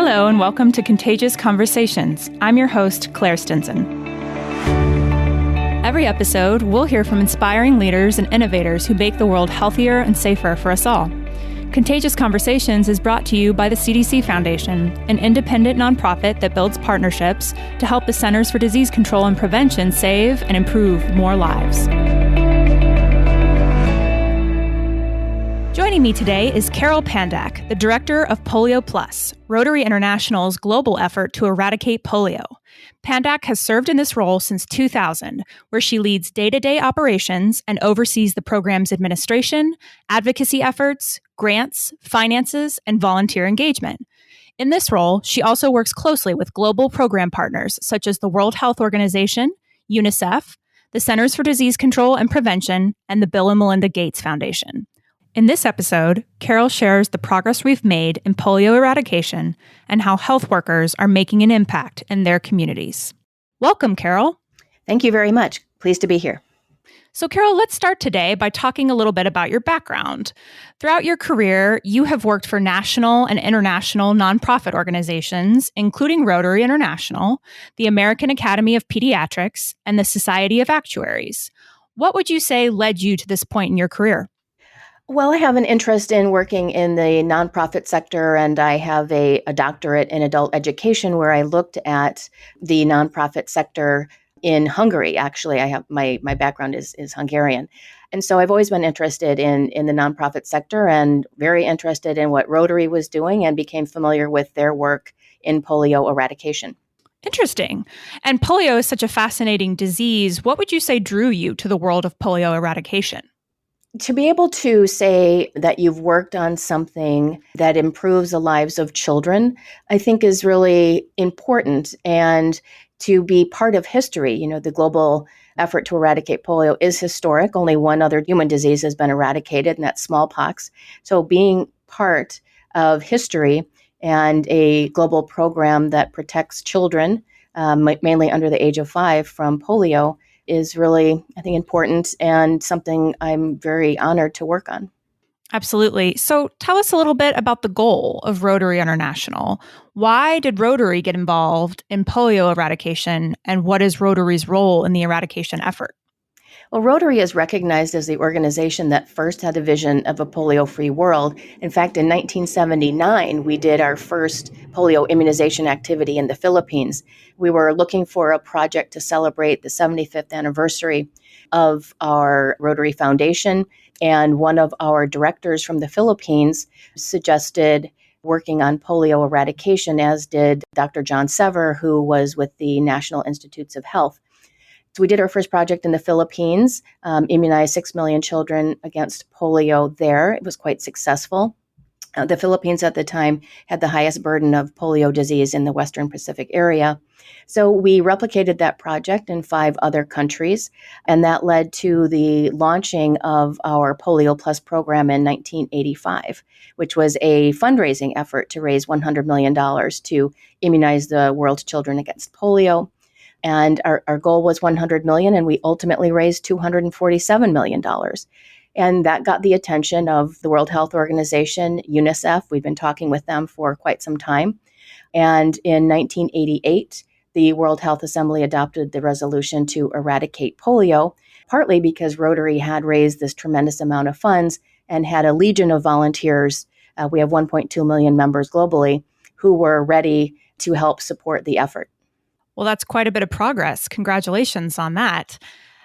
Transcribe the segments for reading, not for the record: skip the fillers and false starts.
Hello and welcome to Contagious Conversations. I'm your host, Claire Stinson. Every episode, we'll hear from inspiring leaders and innovators who make the world healthier and safer for us all. Contagious Conversations is brought to you by the CDC Foundation, an independent nonprofit that builds partnerships to help the Centers for Disease Control and Prevention save and improve more lives. Joining me today is Carol Pandak, the director of PolioPlus, Rotary International's global effort to eradicate polio. Pandak has served in this role since 2000, where she leads day-to-day operations and oversees the program's administration, advocacy efforts, grants, finances, and volunteer engagement. In this role, she also works closely with global program partners such as the World Health Organization, UNICEF, the Centers for Disease Control and Prevention, and the Bill and Melinda Gates Foundation. In this episode, Carol shares the progress we've made in polio eradication and how health workers are making an impact in their communities. Welcome, Carol. Thank you very much. Pleased to be here. So, Carol, let's start today by talking a little bit about your background. Throughout your career, you have worked for national and international nonprofit organizations, including Rotary International, the American Academy of Pediatrics, and the Society of Actuaries. What would you say led you to this point in your career? Well, I have an interest in working in the nonprofit sector, and I have a doctorate in adult education where I looked at the nonprofit sector in Hungary. Actually, I have my background is Hungarian. And so I've always been interested in the nonprofit sector and very interested in what Rotary was doing and became familiar with their work in polio eradication. Interesting. And polio is such a fascinating disease. What would you say drew you to the world of polio eradication? To be able to say that you've worked on something that improves the lives of children, I think is really important. And to be part of history, the global effort to eradicate polio is historic. Only one other human disease has been eradicated, and that's smallpox. So being part of history and a global program that protects children, mainly under the age of 5, from polio, is really, I think, important and something I'm very honored to work on. Absolutely. So tell us a little bit about the goal of Rotary International. Why did Rotary get involved in polio eradication, and what is Rotary's role in the eradication effort? Well, Rotary is recognized as the organization that first had a vision of a polio-free world. In fact, in 1979, we did our first polio immunization activity in the Philippines. We were looking for a project to celebrate the 75th anniversary of our Rotary Foundation, and one of our directors from the Philippines suggested working on polio eradication, as did Dr. John Sever, who was with the National Institutes of Health. So we did our first project in the Philippines, immunized 6 million children against polio there. It was quite successful. The Philippines at the time had the highest burden of polio disease in the Western Pacific area. So we replicated that project in 5 other countries, and that led to the launching of our PolioPlus program in 1985, which was a fundraising effort to raise $100 million to immunize the world's children against polio. And our goal was $100 million, and we ultimately raised $247 million. And that got the attention of the World Health Organization, UNICEF. We've been talking with them for quite some time. And in 1988, the World Health Assembly adopted the resolution to eradicate polio, partly because Rotary had raised this tremendous amount of funds and had a legion of volunteers. We have 1.2 million members globally who were ready to help support the effort. Well, that's quite a bit of progress. Congratulations on that.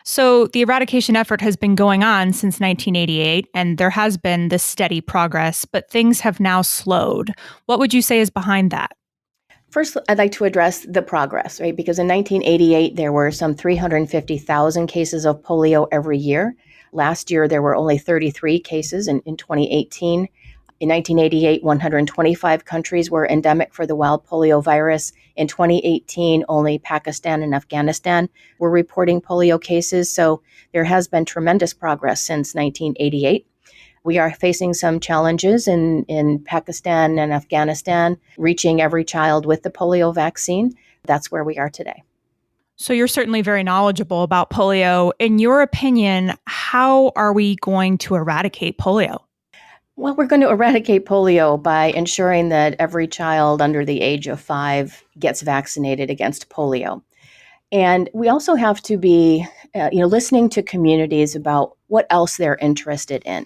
So the eradication effort has been going on since 1988, and there has been this steady progress, but things have now slowed. What would you say is behind that? First, I'd like to address the progress, right? Because in 1988, there were some 350,000 cases of polio every year. Last year, there were only 33 cases in 2018. In 1988, 125 countries were endemic for the wild polio virus. In 2018, only Pakistan and Afghanistan were reporting polio cases. So there has been tremendous progress since 1988. We are facing some challenges in Pakistan and Afghanistan, reaching every child with the polio vaccine. That's where we are today. So you're certainly very knowledgeable about polio. In your opinion, how are we going to eradicate polio? Well, we're going to eradicate polio by ensuring that every child under the age of 5 gets vaccinated against polio. And we also have to be, listening to communities about what else they're interested in.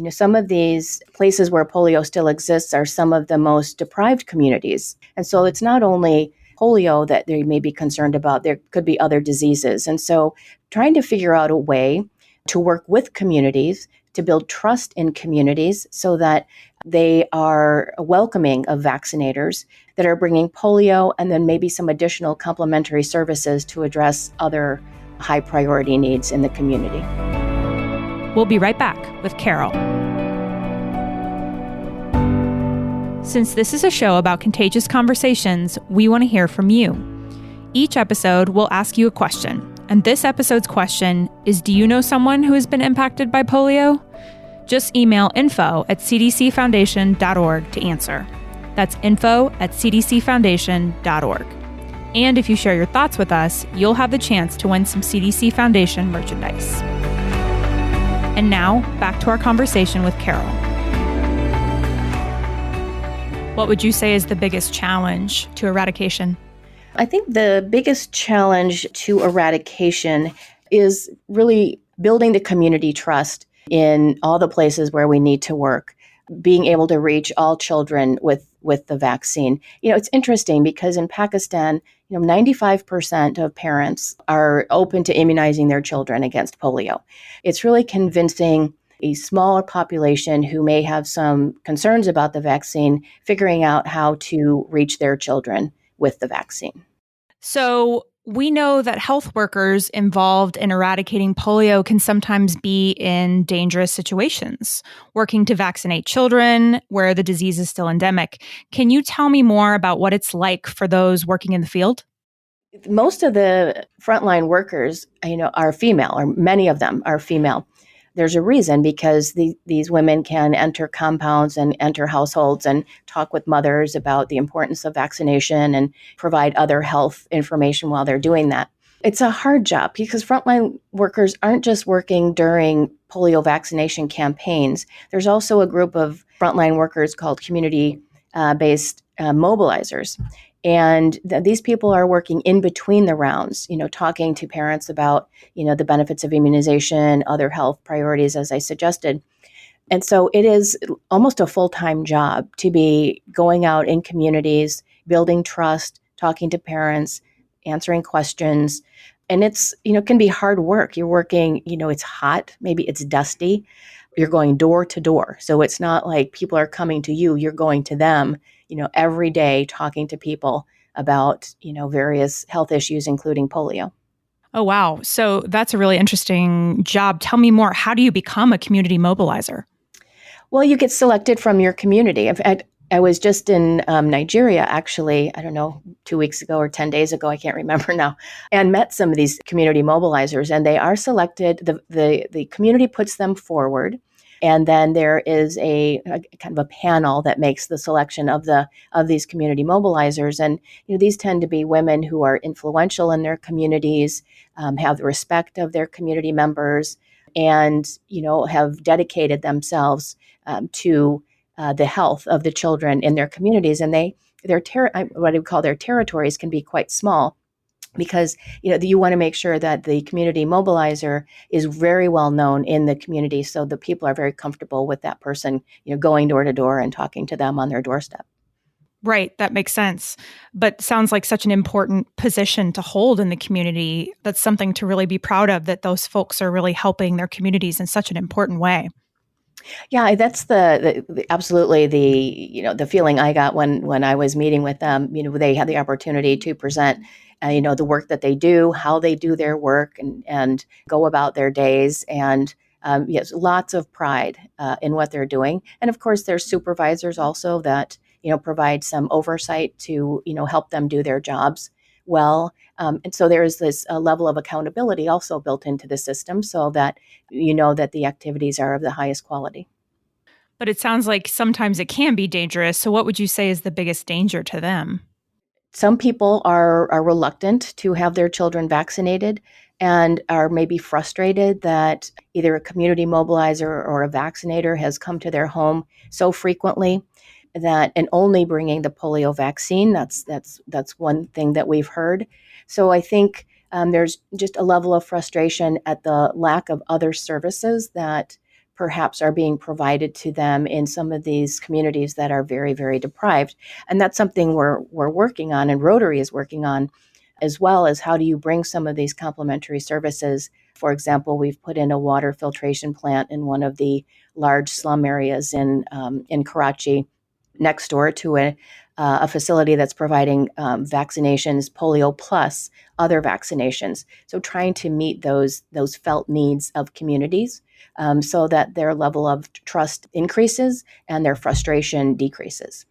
Some of these places where polio still exists are some of the most deprived communities. And so it's not only polio that they may be concerned about, there could be other diseases. And so trying to figure out a way to work with communities to build trust in communities so that they are welcoming of vaccinators that are bringing polio and then maybe some additional complementary services to address other high priority needs in the community. We'll be right back with Carol. Since this is a show about contagious conversations, we want to hear from you. Each episode, we'll ask you a question. And this episode's question is, do you know someone who has been impacted by polio? Just email info@cdcfoundation.org to answer. That's info@cdcfoundation.org. And if you share your thoughts with us, you'll have the chance to win some CDC Foundation merchandise. And now, back to our conversation with Carol. What would you say is the biggest challenge to eradication? I think the biggest challenge to eradication is really building the community trust in all the places where we need to work, being able to reach all children with the vaccine. It's interesting because in Pakistan, 95% of parents are open to immunizing their children against polio. It's really convincing a smaller population who may have some concerns about the vaccine, figuring out how to reach their children with the vaccine. So we know that health workers involved in eradicating polio can sometimes be in dangerous situations, working to vaccinate children where the disease is still endemic. Can you tell me more about what it's like for those working in the field? Most of the frontline workers, are female, or many of them are female. There's a reason, because these women can enter compounds and enter households and talk with mothers about the importance of vaccination and provide other health information while they're doing that. It's a hard job because frontline workers aren't just working during polio vaccination campaigns. There's also a group of frontline workers called community-based mobilizers. And these people are working in between the rounds, talking to parents about, the benefits of immunization, other health priorities, as I suggested. And so it is almost a full-time job to be going out in communities, building trust, talking to parents, answering questions. And it's, can be hard work. You're working, it's hot, maybe it's dusty. You're going door to door. So it's not like people are coming to you, you're going to them, every day talking to people about, various health issues, including polio. Oh, wow. So that's a really interesting job. Tell me more. How do you become a community mobilizer? Well, you get selected from your community. I was just in Nigeria, actually, I don't know, 2 weeks ago or 10 days ago, I can't remember now, and met some of these community mobilizers, and they are selected. The community puts them forward. And then there is a kind of a panel that makes the selection of these community mobilizers. And these tend to be women who are influential in their communities, have the respect of their community members, and have dedicated themselves to the health of the children in their communities. And what I would call their territories can be quite small, because you want to make sure that the community mobilizer is very well known in the community, so the people are very comfortable with that person going door to door and talking to them on their doorstep. Right, that makes sense. But sounds like such an important position to hold in the community. That's something to really be proud of, that those folks are really helping their communities in such an important way. Yeah, that's absolutely the feeling I got when I was meeting with them. They had the opportunity to present, the work that they do, how they do their work, and go about their days. And yes, lots of pride in what they're doing. And of course, there's supervisors also that provide some oversight to help them do their jobs well. And so there is this level of accountability also built into the system, so that that the activities are of the highest quality. But it sounds like sometimes it can be dangerous. So what would you say is the biggest danger to them? Some people are reluctant to have their children vaccinated. and are maybe frustrated that either a community mobilizer or a vaccinator has come to their home so frequently that, and only bringing the polio vaccine. That's one thing that we've heard. So I think there's just a level of frustration at the lack of other services that perhaps are being provided to them in some of these communities that are very, very deprived. And that's something we're working on, and Rotary is working on, as well as how do you bring some of these complementary services. For example, we've put in a water filtration plant in one of the large slum areas in Karachi, next door to a facility that's providing vaccinations, PolioPlus, other vaccinations. So trying to meet those felt needs of communities so that their level of trust increases and their frustration decreases.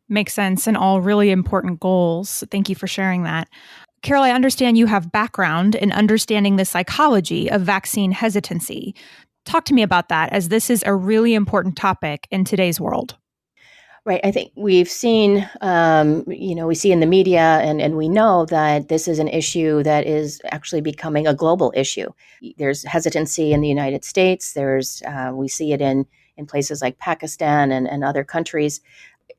Makes sense, and all really important goals. Thank you for sharing that. Carol, I understand you have background in understanding the psychology of vaccine hesitancy. Talk to me about that, as this is a really important topic in today's world. Right. I think we've seen, we see in the media, and we know that this is an issue that is actually becoming a global issue. There's hesitancy in the United States. We see it in places like Pakistan and other countries.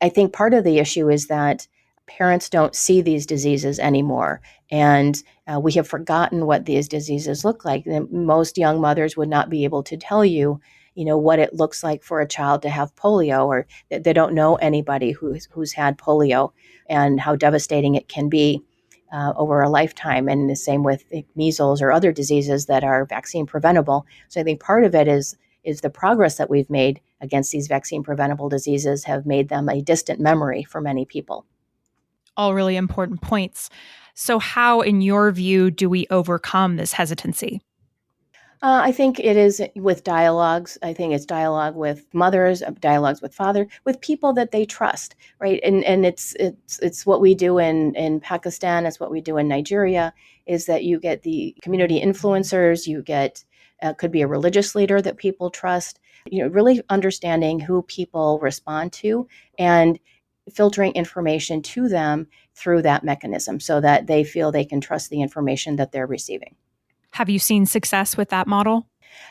I think part of the issue is that parents don't see these diseases anymore. And we have forgotten what these diseases look like. Most young mothers would not be able to tell you, what it looks like for a child to have polio, or they don't know anybody who's had polio and how devastating it can be over a lifetime. And the same with measles or other diseases that are vaccine preventable. So I think part of it is the progress that we've made against these vaccine preventable diseases have made them a distant memory for many people. All really important points. So how, in your view, do we overcome this hesitancy? I think it is with dialogues. I think it's dialogue with mothers, dialogues with father, with people that they trust, right? And it's what we do in Pakistan. It's what we do in Nigeria. Is that you get the community influencers, you get could be a religious leader that people trust. Really understanding who people respond to and filtering information to them through that mechanism, so that they feel they can trust the information that they're receiving. Have you seen success with that model?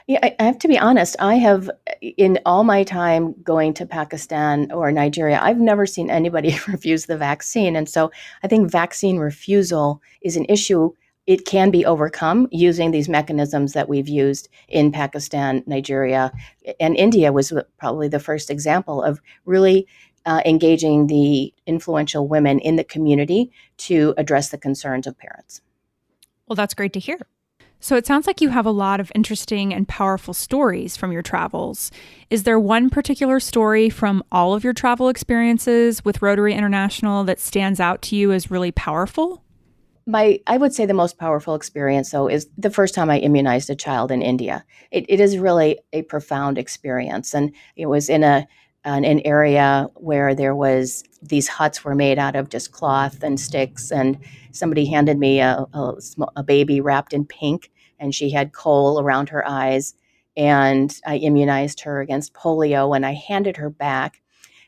Yeah, I have to be honest. I have, in all my time going to Pakistan or Nigeria, I've never seen anybody refuse the vaccine. And so I think vaccine refusal is an issue. It can be overcome using these mechanisms that we've used in Pakistan, Nigeria, and India was probably the first example of really engaging the influential women in the community to address the concerns of parents. Well, that's great to hear. So it sounds like you have a lot of interesting and powerful stories from your travels. Is there one particular story from all of your travel experiences with Rotary International that stands out to you as really powerful? I would say the most powerful experience, though, is the first time I immunized a child in India. It is really a profound experience. And it was in an area where these huts were made out of just cloth and sticks. And somebody handed me a baby wrapped in pink, and she had kohl around her eyes. And I immunized her against polio, and I handed her back.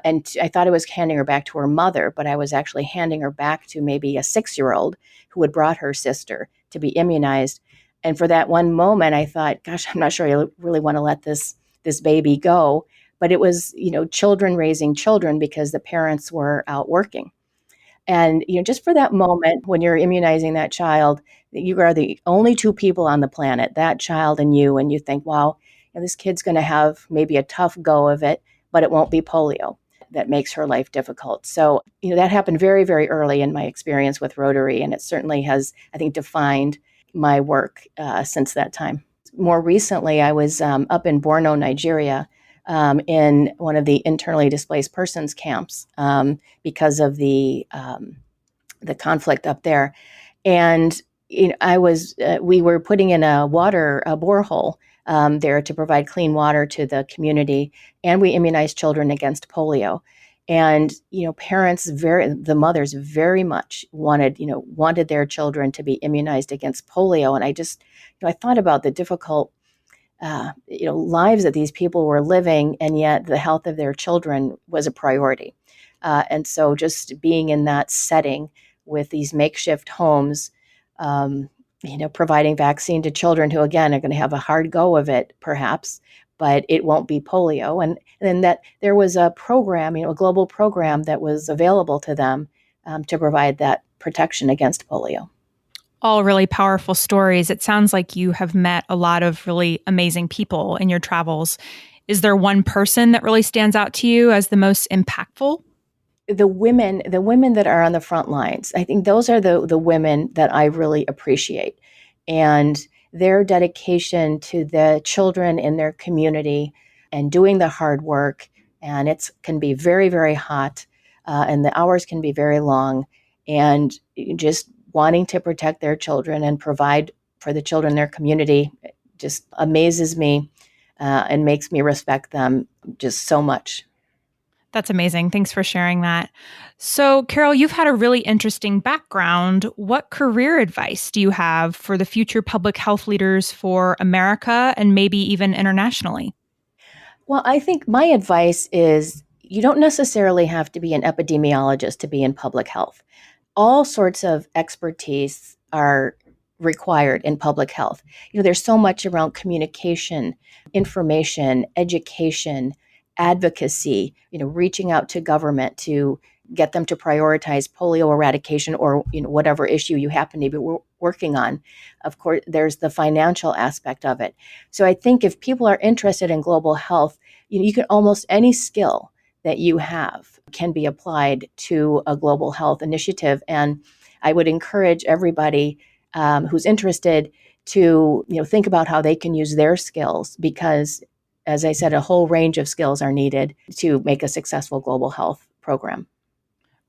And I thought I was handing her back to her mother, but I was actually handing her back to maybe a 6-year-old who had brought her sister to be immunized. And for that one moment, I thought, gosh, I'm not sure I really want to let this baby go. But it was, children raising children because the parents were out working. And, just for that moment when you're immunizing that child, you are the only two people on the planet, that child and you think, wow, this kid's going to have maybe a tough go of it, but it won't be polio that makes her life difficult. So, that happened very, very early in my experience with Rotary, and it certainly has, I think, defined my work since that time. More recently, I was up in Borno, Nigeria, in one of the internally displaced persons camps because of the conflict up there. And we were putting in a borehole there to provide clean water to the community, and we immunized children against polio. And the mothers very much wanted their children to be immunized against polio. And I thought about the difficult lives that these people were living, and yet the health of their children was a priority. And so just being in that setting with these makeshift homes, providing vaccine to children who, again, are going to have a hard go of it, perhaps, but it won't be polio. And then that there was a program, a global program that was available to them to provide that protection against polio. All really powerful stories. It sounds like you have met a lot of really amazing people in your travels. Is there one person that really stands out to you as the most impactful? The women that are on the front lines, I think those are the women that I really appreciate, and their dedication to the children in their community and doing the hard work. And it can be very, very hot, and the hours can be very long, and just wanting to protect their children and provide for the children in their community just amazes me and makes me respect them just so much. That's amazing. Thanks for sharing that. So, Carol, you've had a really interesting background. What career advice do you have for the future public health leaders for America and maybe even internationally? Well, I think my advice is you don't necessarily have to be an epidemiologist to be in public health. All sorts of expertise are required in public health. There's so much around communication, information, education, advocacy, reaching out to government to get them to prioritize polio eradication or whatever issue you happen to be working on. Of course, there's the financial aspect of it. So I think if people are interested in global health, you can almost any skill that you have can be applied to a global health initiative. And I would encourage everybody who's interested to think about how they can use their skills, because, as I said, a whole range of skills are needed to make a successful global health program.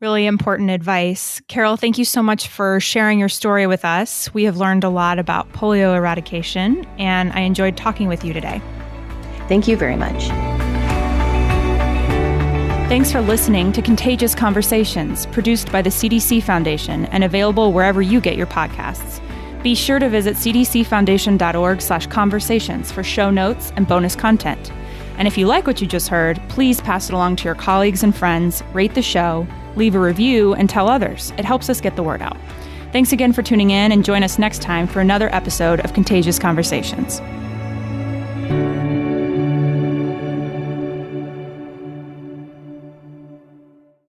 Really important advice. Carol, thank you so much for sharing your story with us. We have learned a lot about polio eradication, and I enjoyed talking with you today. Thank you very much. Thanks for listening to Contagious Conversations, produced by the CDC Foundation and available wherever you get your podcasts. Be sure to visit cdcfoundation.org/conversations for show notes and bonus content. And if you like what you just heard, please pass it along to your colleagues and friends, rate the show, leave a review, and tell others. It helps us get the word out. Thanks again for tuning in, and join us next time for another episode of Contagious Conversations.